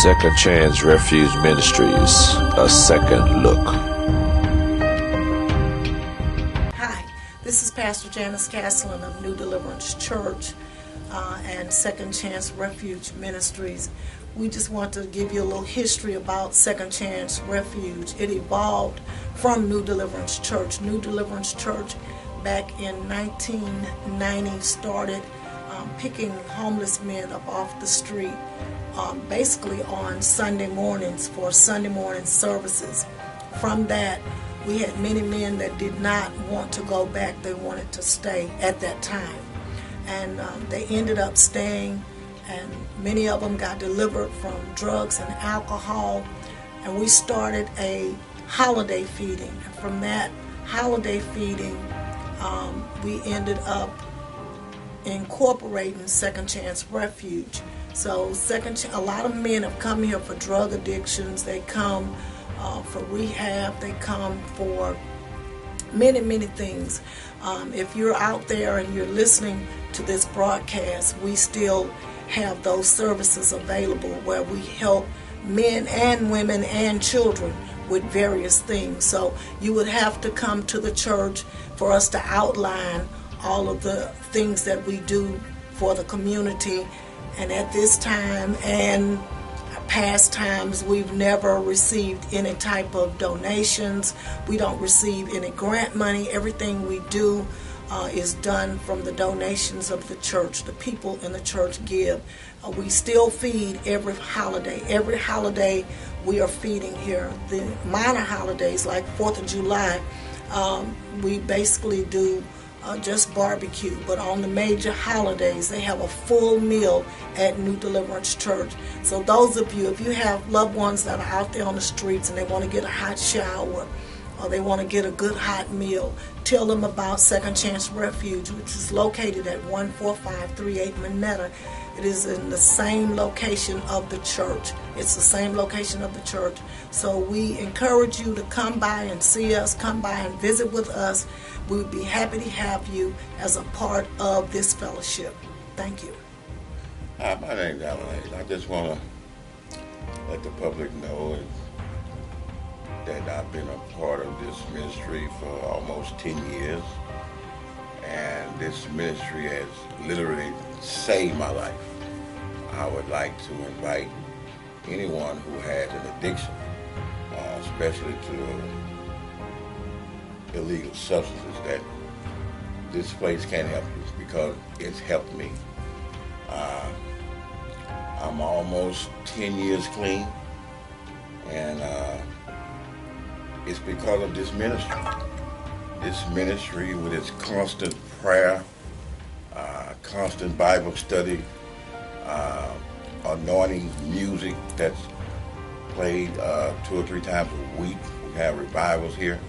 Second Chance Refuge Ministries, a second look. Hi, this is Pastor Janice Castlin of New Deliverance Church and Second Chance Refuge Ministries. We just want to give you a little history about Second Chance Refuge. It evolved from New Deliverance Church. New Deliverance Church back in 1990 started picking homeless men up off the street basically on Sunday mornings for Sunday morning services. From that, we had many men that did not want to go back. They wanted to stay at that time. And they ended up staying, and many of them got delivered from drugs and alcohol. And we started a holiday feeding. And from that holiday feeding, we ended up incorporating Second Chance Refuge. So a lot of men have come here for drug addictions. They come for rehab. They come for many, many things. If you're out there and you're listening to this broadcast, we still have those services available where we help men and women and children with various things. So you would have to come to the church for us to outline all of the things that we do for the community. And at this time and past times, we've never received any type of donations. We don't receive any grant money. Everything we do is done from the donations of the church. The people in the church give. We still feed every holiday. Every holiday we are feeding here. The minor holidays like 4th of July, we basically do just barbecue, but on the major holidays they have a full meal at New Deliverance Church. So those of you, if you have loved ones that are out there on the streets and they want to get a hot shower or they want to get a good hot meal, tell them about Second Chance Refuge, which is located at 14538 Minetta. It is in the same location of the church. It's the same location of the church. So we encourage you to come by and see us, come by and visit with us. We would be happy to have you as a part of this fellowship. Thank you. Hi, my name's Alan Hayes. I just want to let the public know that I've been a part of this ministry for almost 10 years. And this ministry has literally saved my life. I would like to invite anyone who has an addiction, especially to illegal substances, that this place can help you because it's helped me. I'm almost 10 years clean, and it's because of this ministry. This ministry with its constant prayer, constant Bible study, anointing music that's played 2 or 3 times a week. We have revivals here.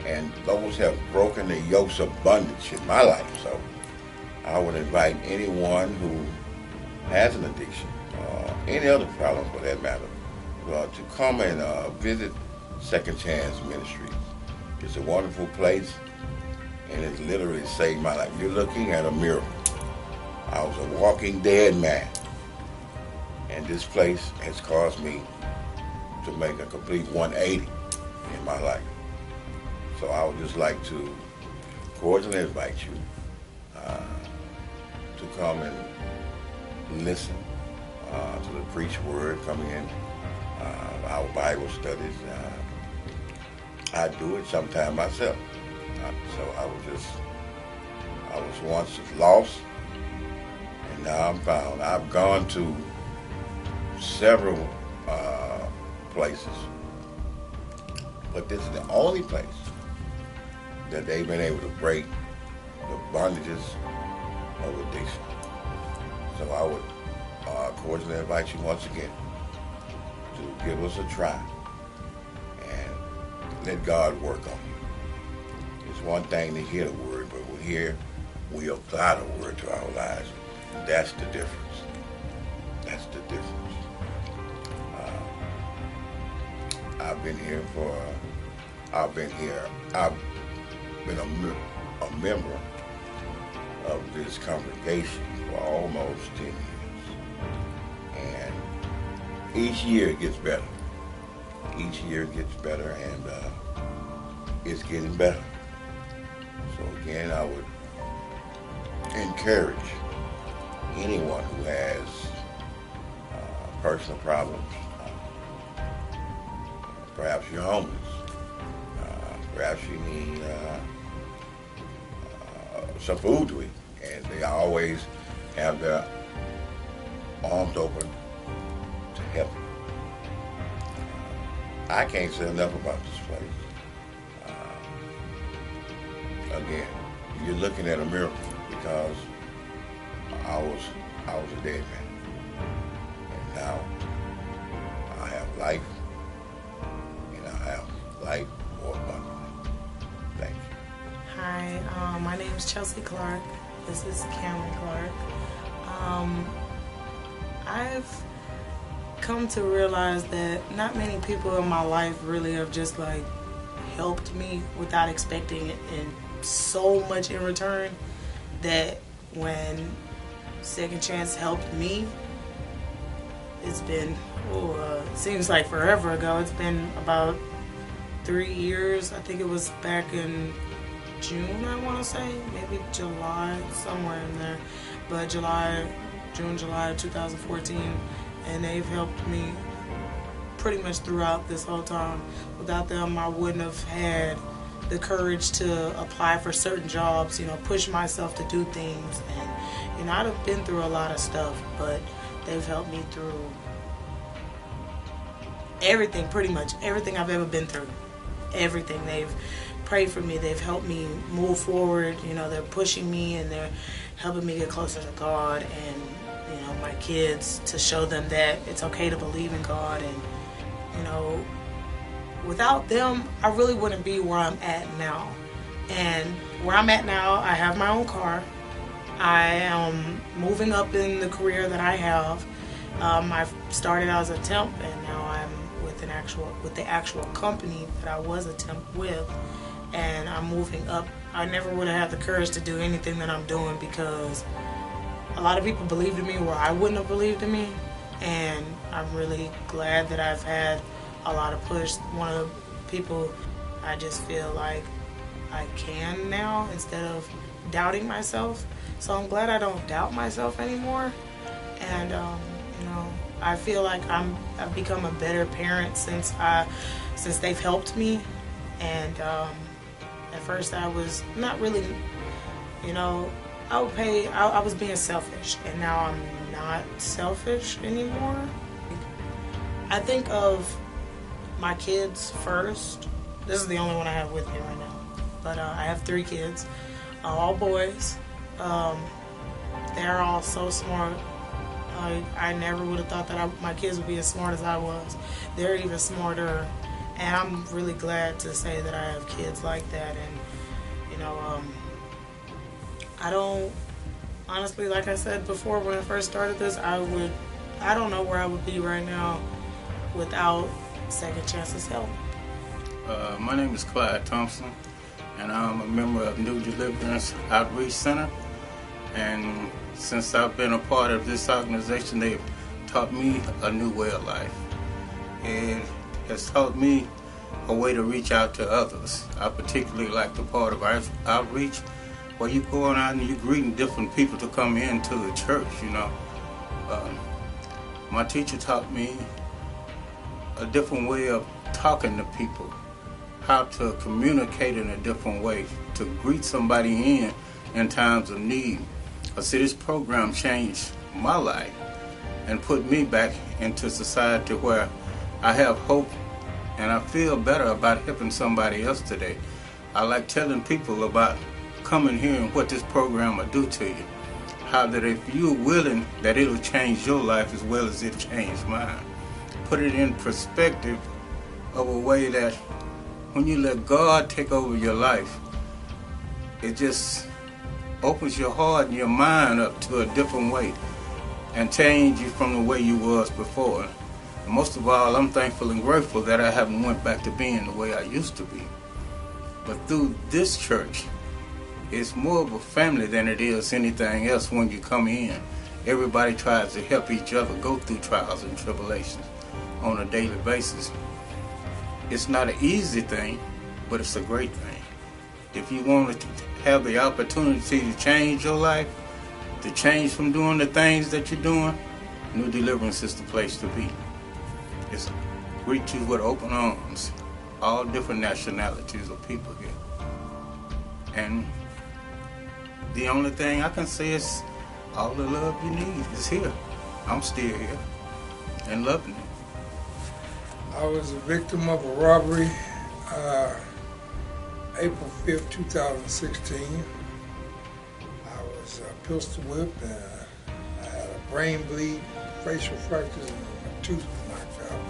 And those have broken the yokes of bondage in my life. So I would invite anyone who has an addiction, any other problem for that matter, to come and visit Second Chance Ministries. It's a wonderful place, and it's literally saved my life. You're looking at a miracle. I was a walking dead man, and this place has caused me to make a complete 180 in my life. So I would just like to cordially invite you to come and listen to the preached word coming in, our Bible studies. I do it sometime myself. So I was once lost, and now I'm found. I've gone to several places, but this is the only place that they've been able to break the bondages of addiction. So I would cordially invite you once again to give us a try and let God work on you. It's one thing to hear the word, but we apply the word to our lives. That's the difference. That's the difference. I've been a member of this congregation for almost 10 years. each year it gets better. Each year it gets better, and it's getting better. So again, I would encourage anyone who has personal problems. Perhaps you're homeless. Perhaps you need some food to eat, and they always have their arms open to help you. I can't say enough about this place. Again, you're looking at a miracle, because I was a dead man, and now I have life, and I have life more abundantly. Thank you. Hi, my name is Chelsea Clark. This is Cameron Clark. I've come to realize that not many people in my life really have just like helped me without expecting it, and so much in return, that when Second Chance helped me, it's been, seems like forever ago. It's been about 3 years. I think it was back in June, I want to say, maybe July, somewhere in there, but June, July 2014, and they've helped me pretty much throughout this whole time. Without them, I wouldn't have had the courage to apply for certain jobs, push myself to do things, and I'd have been through a lot of stuff, but they've helped me through everything, pretty much everything I've ever been through. Everything. They've prayed for me. They've helped me move forward. They're pushing me, and they're helping me get closer to God, and my kids, to show them that it's okay to believe in God. And without them, I really wouldn't be where I'm at now. And where I'm at now, I have my own car. I am moving up in the career that I have. I started as a temp, and now I'm with the actual company that I was a temp with, and I'm moving up. I never would have had the courage to do anything that I'm doing, because a lot of people believed in me where I wouldn't have believed in me, and I'm really glad that I've had a lot of push. One of the people, I just feel like I can now, instead of doubting myself. So I'm glad I don't doubt myself anymore, and I feel like I've become a better parent since they've helped me. And at first I was not really, I was being selfish, and now I'm not selfish anymore. I think of my kids first. This is the only one I have with me right now, but I have 3 kids, all boys. They're all so smart. I never would have thought that my kids would be as smart as I was. They're even smarter, and I'm really glad to say that I have kids like that. And I don't, honestly, like I said before when I first started this, I don't know where I would be right now without Second Chance's help. My name is Clyde Thompson, and I'm a member of New Deliverance Outreach Center. And since I've been a part of this organization, they've taught me a new way of life. It has taught me a way to reach out to others. I particularly like the part of outreach where you're going out and you're greeting different people to come into the church, My teacher taught me a different way of talking to people, how to communicate in a different way, to greet somebody in times of need. See, this program changed my life and put me back into society where I have hope and I feel better about helping somebody else today. I like telling people about coming here and what this program will do to you. How that if you're willing, that it'll change your life as well as it changed mine. Put it in perspective of a way that when you let God take over your life, it just opens your heart and your mind up to a different way and change you from the way you was before. And most of all, I'm thankful and grateful that I haven't went back to being the way I used to be. But through this church, it's more of a family than it is anything else when you come in. Everybody tries to help each other go through trials and tribulations. on a daily basis. It's not an easy thing, but it's a great thing. If you want to have the opportunity to change your life, to change from doing the things that you're doing, New Deliverance is the place to be. It's greet you with open arms, all different nationalities of people here. And the only thing I can say is all the love you need is here. I'm still here and loving it. I was a victim of a robbery April 5th, 2016. I was pistol whipped and I had a brain bleed, facial fractures, and my tooth was knocked out.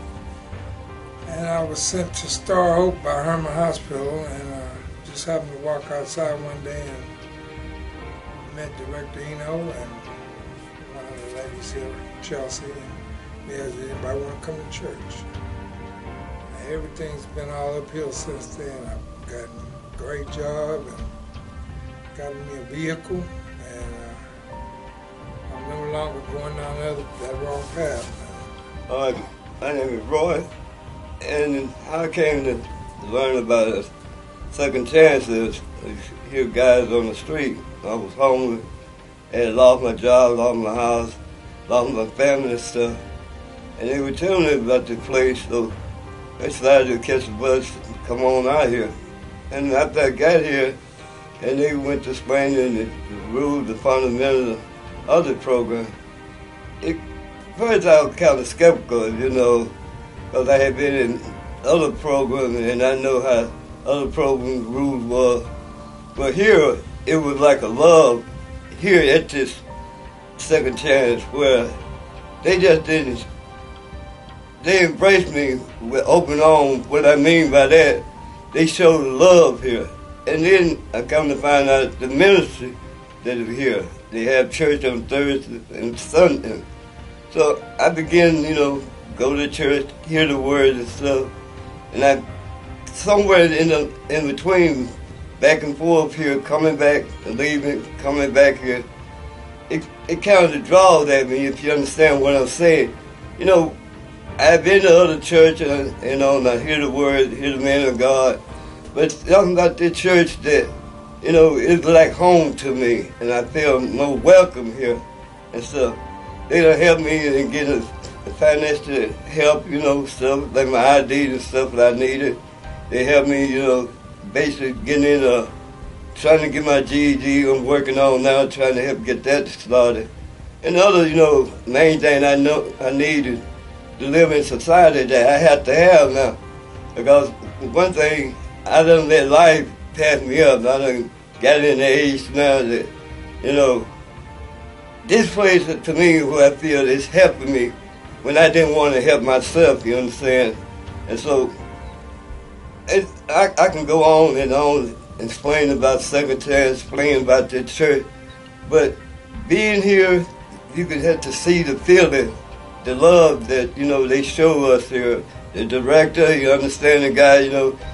And I was sent to Star Hope by Herman Hospital, and just happened to walk outside one day and met Director Eno and one of the ladies here, Chelsea, and they asked, anybody want to come to church? And everything's been all uphill since then. I've gotten a great job and gotten me a vehicle, and I'm no longer going down that wrong path. My name is Roy, and I came to learn about a second chances. I hear guys on the street. I was homeless, had lost my job, lost my house, lost my family and stuff, and they were telling me about the place, so I decided to catch the bus and come on out here. And after I got here, and they went to explaining the rules, the fundamentals of the program, first I was kind of skeptical, because I had been in other programs and I know how other programs' rules were. But here, it was like a love here at this second chance where they just didn't, they embraced me with open arms. What I mean by that, they showed love here. And then I come to find out the ministry that is here. They have church on Thursday and Sunday. So I began, go to church, hear the word and stuff. And I, somewhere in between, back and forth here, coming back and leaving, coming back here, it kind of draws at me, if you understand what I'm saying. I've been to other churches, and I hear the word, hear the man of God, but something about this church that, it's like home to me, and I feel more welcome here and stuff. They done helped me in getting the financial help, stuff like my ID and stuff that I needed. They helped me, basically getting in, trying to get my GED. I'm working on now, trying to help get that started. And the other, main thing I know I needed to live in society that I have to have now. Because one thing, I done let life pass me up. I done got in the age now that, this place to me, where I feel is helping me when I didn't want to help myself, you understand? And so, I can go on and explain about second chance, explain about the church, but being here, you can have to see the feeling, the love that, they show us here. The director, you understand the guy,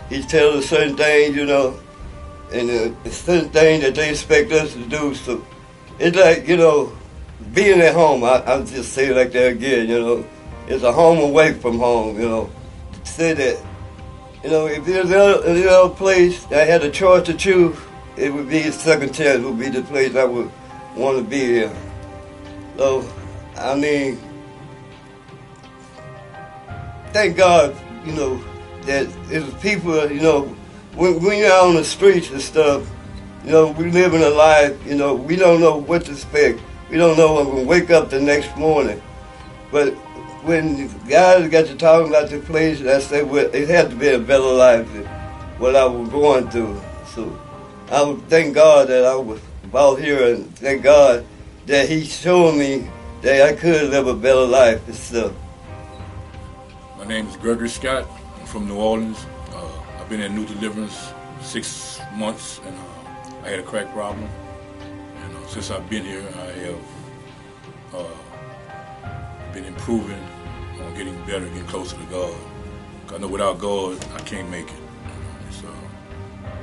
he tells us certain things, and the certain things that they expect us to do. So it's like, being at home, I'll just say it like that again, it's a home away from home, to say that, if there's any other place that I had a choice to choose, it would be second chance would be the place I would want to be here. So, thank God, that it's people, when you're on the streets and stuff, we live in a life, we don't know what to expect. We don't know when we're going to wake up the next morning. But when guys got to talking about the place, I said, well, it had to be a better life than what I was going through. So I would thank God that I was out here, and thank God that He showed me that I could live a better life and stuff. My name is Gregory Scott. I'm from New Orleans. I've been at New Deliverance 6 months, and I had a crack problem. And since I've been here, I have been improving, getting better, getting closer to God. I know without God, I can't make it.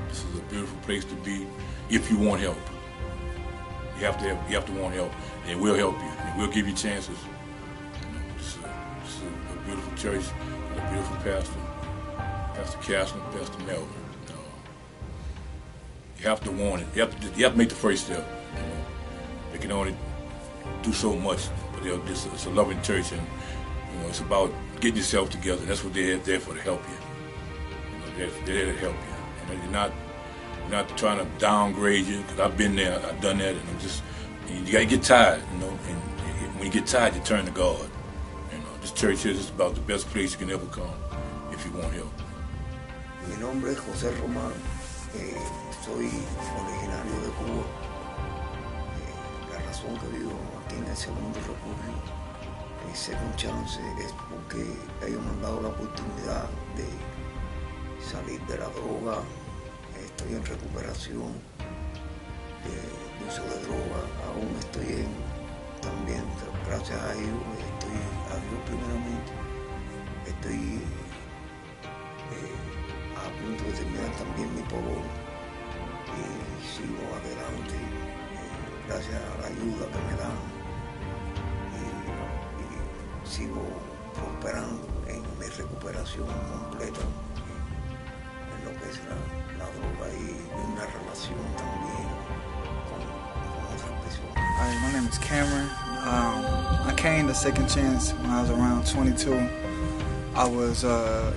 This is a beautiful place to be if you want help. You have to want help, and it will help you. It will give you chances. It's a beautiful church, got a beautiful pastor, Pastor Castle, Pastor Melvin. You have to want it. You have to make the first step. They can only do so much, but it's a loving church, and it's about getting yourself together. That's what they're there for, to help you. They're there to help you. And they're not trying to downgrade you, because I've been there, I've done that, and you got to get tired, and when you get tired, you turn to God. This church is about the best place you can ever come if you want help. Mi nombre es José Román. Soy originario de Cuba. La razón que vivo aquí en el segundo refugio, en Second Chance, es porque ellos me han dado la oportunidad de salir de la droga. Estoy en recuperación de uso de droga. Aún estoy también, gracias a Dios, a Dios primeramente, estoy a punto de terminar también mi parol y sigo adelante gracias a la ayuda que me dan y sigo prosperando en mi recuperación completa en lo que es la droga y una relación también con otras personas. Hi, my name is Cameron. I came to Second Chance when I was around 22. I was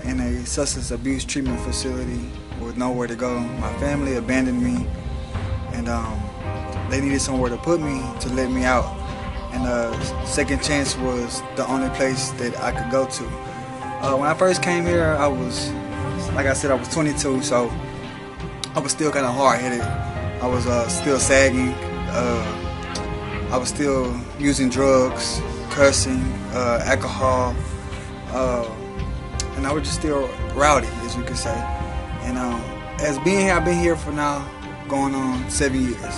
in a substance abuse treatment facility with nowhere to go. My family abandoned me, and they needed somewhere to put me to let me out. And Second Chance was the only place that I could go to. When I first came here, I was, like I said, I was 22, so I was still kind of hard-headed. I was still sagging. I was still using drugs, cursing, alcohol, and I was just still rowdy, as you could say. And as being here, I've been here for now going on 7 years.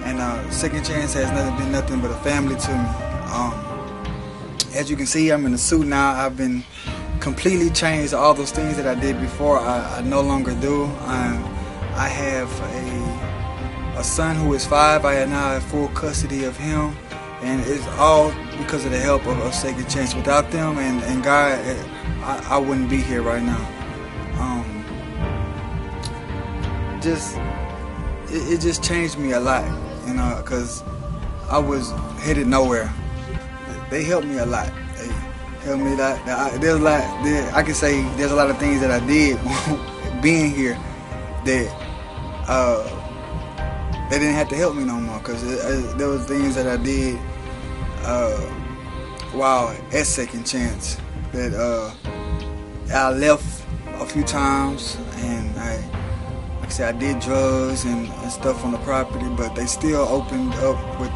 And Second Chance has been nothing but a family to me. As you can see, I'm in a suit now. I've been completely changed. All those things that I did before, I no longer do. I have a son who is 5. I now have full custody of him, and it's all because of the help of Second Chance. Without them and God, I wouldn't be here right now. It just changed me a lot, because I was headed nowhere. They helped me a lot. They helped me a lot. There's a lot. I can say there's a lot of things that I did being here that they didn't have to help me no more, because there was things that I did while at Second Chance that I left a few times, and like I said, I did drugs and stuff on the property, but they still opened up with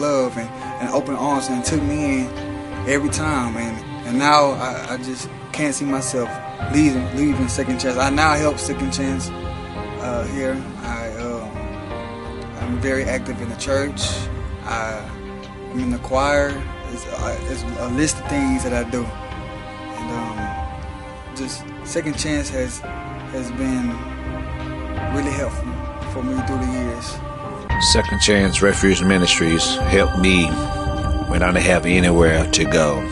love and open arms and took me in every time, and now I just can't see myself leaving Second Chance. I now help Second Chance here. I'm very active in the church. I'm in the choir. It's a list of things that I do, and just Second Chance has been really helpful for me through the years. Second Chance Refuge Ministries helped me when I didn't have anywhere to go.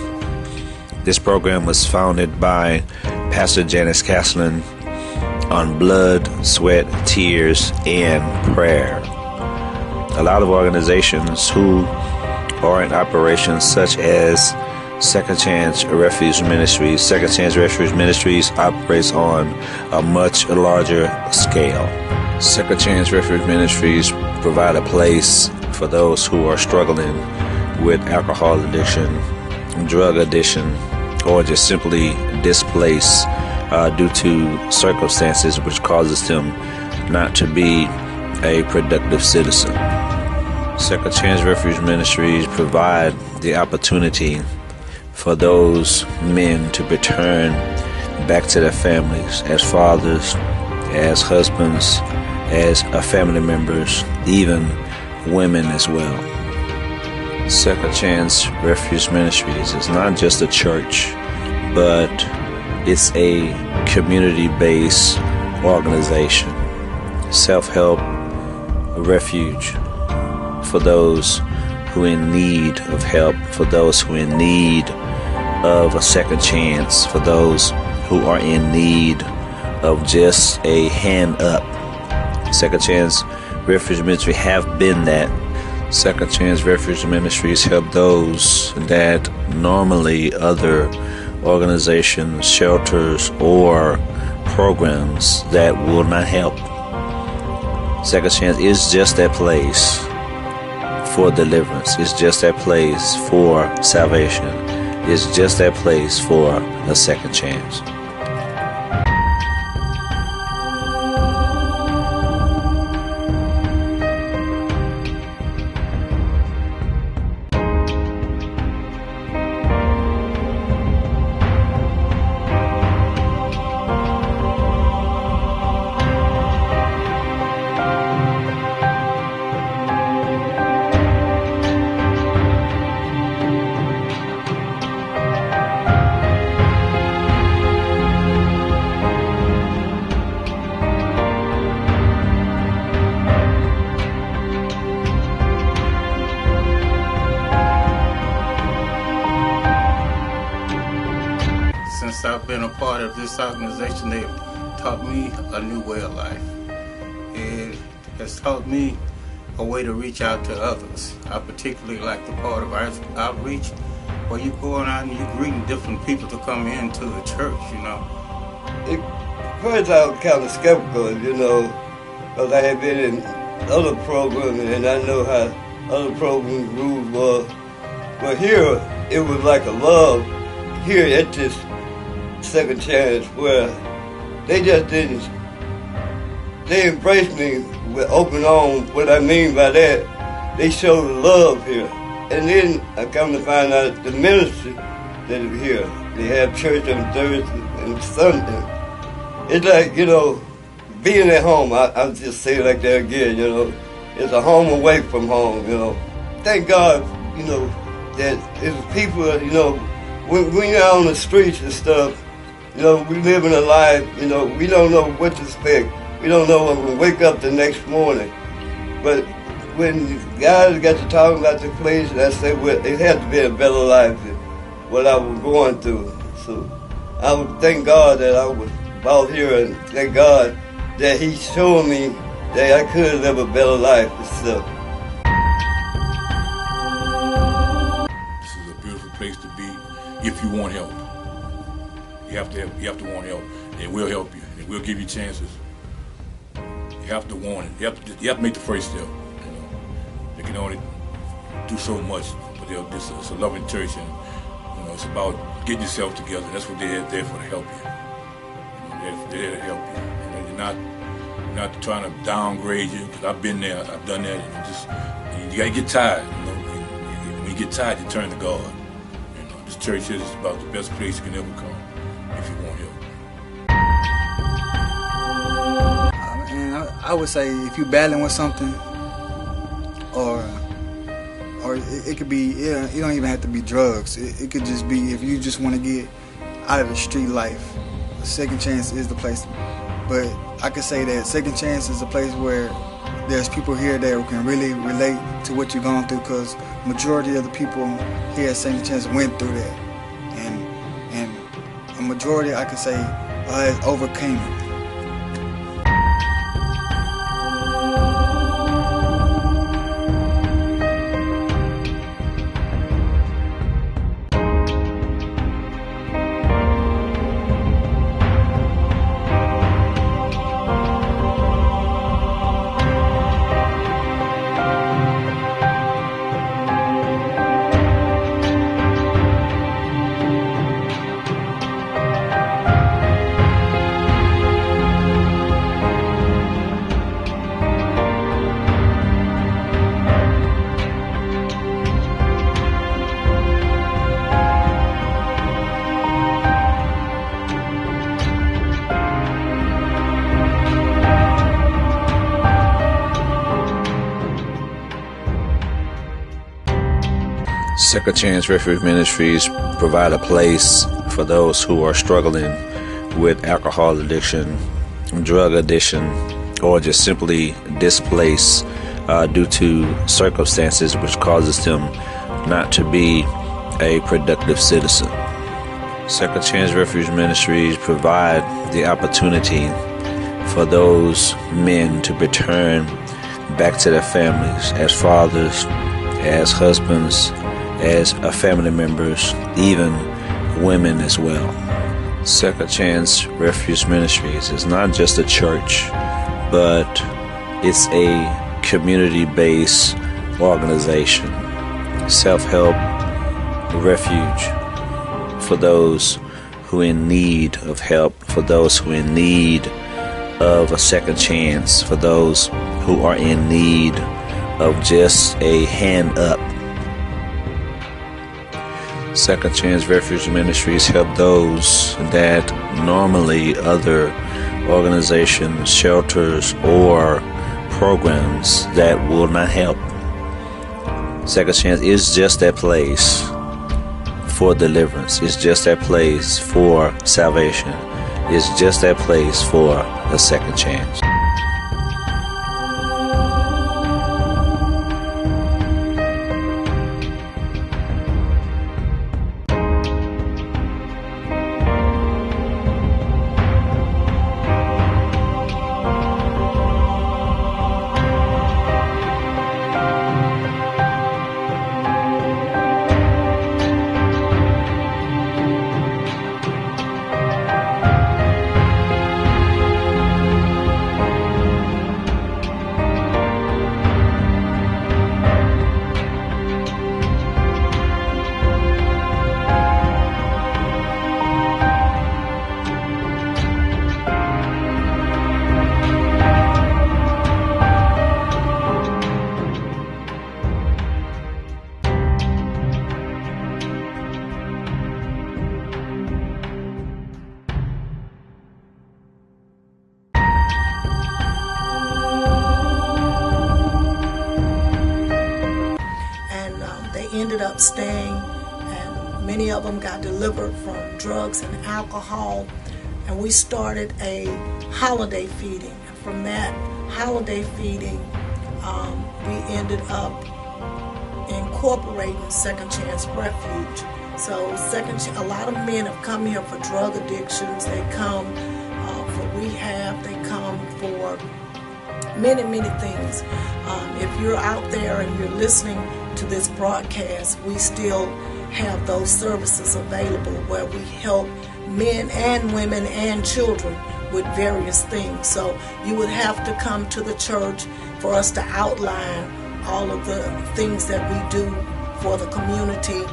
This program was founded by Pastor Janice Caslin on blood, sweat, tears, and prayer. A lot of organizations who are in operations, such as Second Chance Refuge Ministries. Second Chance Refuge Ministries operates on a much larger scale. Second Chance Refuge Ministries provide a place for those who are struggling with alcohol addiction, drug addiction, or just simply displaced due to circumstances which causes them not to be a productive citizen. Second Chance Refuge Ministries provide the opportunity for those men to return back to their families as fathers, as husbands, as family members, even women as well. Second Chance Refuge Ministries is not just a church, but it's a community-based organization, self-help refuge for those who are in need of help, for those who are in need of a second chance, for those who are in need of just a hand up. Second Chance Refuge Ministry have been that. Second Chance Refuge Ministries help those that normally other organizations, shelters, or programs that will not help. Second Chance is just that place for deliverance. It's just that place for salvation. It's just that place for a second chance. Since I've been a part of this organization, they've taught me a new way of life. It has taught me a way to reach out to others. I particularly like the part of outreach where you're going out and you're greeting different people to come into the church, you know. First I was kind of skeptical, you know, because I had been in other programs and I know how other programs rules were. But here, it was like a love here at this Second Chance where they just didn't, they embraced me with open arms. What I mean by that, they showed love here. And then I come to find out the ministry that is here. They have church on Thursday and Sunday. It's like, you know, being at home, I'll just say it like that again, you know. It's a home away from home, you know. Thank God, you know, that it's people, you know, when you're out on the streets and stuff, you know, we living a life, you know, we don't know what to expect. We don't know when we wake up the next morning. But when guys got to talking about the place, I said, well, it had to be a better life than what I was going through. So I would thank God that I was out here and thank God that He showed me that I could live a better life and stuff. This is a beautiful place to be if you want help. You have to want help. It will help you. It will give you chances. You have to want it. You have to make the first step. You know, they can only do so much, but it's a loving church, and you know, it's about getting yourself together. That's what they're there for, to help you. You know, they're there to help you. You know, you're not trying to downgrade you. Because I've been there, I've done that, and you gotta get tired. You know, and when you get tired, you turn to God. You know, this church is about the best place you can ever come if you want help. I would say if you're battling with something, or it could be, yeah, it don't even have to be drugs. It could just be if you just want to get out of the street life. Second Chance is the place. But I could say that Second Chance is a place where there's people here that can really relate to what you're going through, because majority of the people here at Second Chance went through that, and a majority, I could say, overcame it. Second Chance Refuge Ministries provide a place for those who are struggling with alcohol addiction, drug addiction, or just simply displaced due to circumstances which causes them not to be a productive citizen. Second Chance Refuge Ministries provide the opportunity for those men to return back to their families as fathers, as husbands, as family members, even women as well. Second Chance Refuge Ministries is not just a church, but it's a community-based organization. Self-help refuge for those who are in need of help, for those who are in need of a second chance, for those who are in need of just a hand up. Second Chance Refuge Ministries help those that normally other organizations, shelters, or programs that will not help. Second Chance is just that place for deliverance. It's just that place for salvation. It's just that place for a second chance. Ended up staying, and many of them got delivered from drugs and alcohol, and we started a holiday feeding. And from that holiday feeding, we ended up incorporating Second Chance Refuge. So a lot of men have come here for drug addictions, they come for rehab, they come for many things. If you're out there and you're listening to this broadcast, we still have those services available where we help men and women and children with various things. So you would have to come to the church for us to outline all of the things that we do for the community.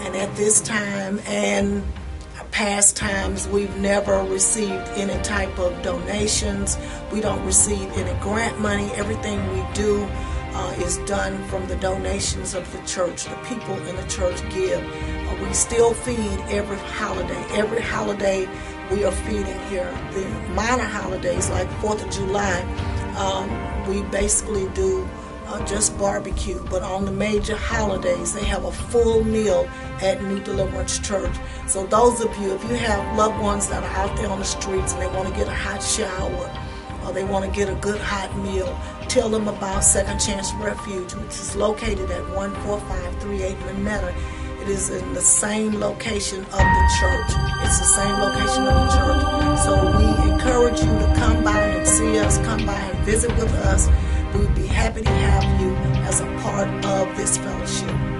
And at this time and past times, we've never received any type of donations. We don't receive any grant money. Everything we do is done from the donations of the church. The people in the church give. We still feed every holiday. Every holiday we are feeding here. The minor holidays like 4th of July, we basically do just barbecue. But on the major holidays, they have a full meal at New Deliverance Church. So those of you, if you have loved ones that are out there on the streets and they want to get a hot shower, or they want to get a good hot meal, tell them about Second Chance Refuge, which is located at 14538 Minetta. It is in the same location of the church. It's the same location of the church. So we encourage you to come by and see us, come by and visit with us. We'd be happy to have you as a part of this fellowship.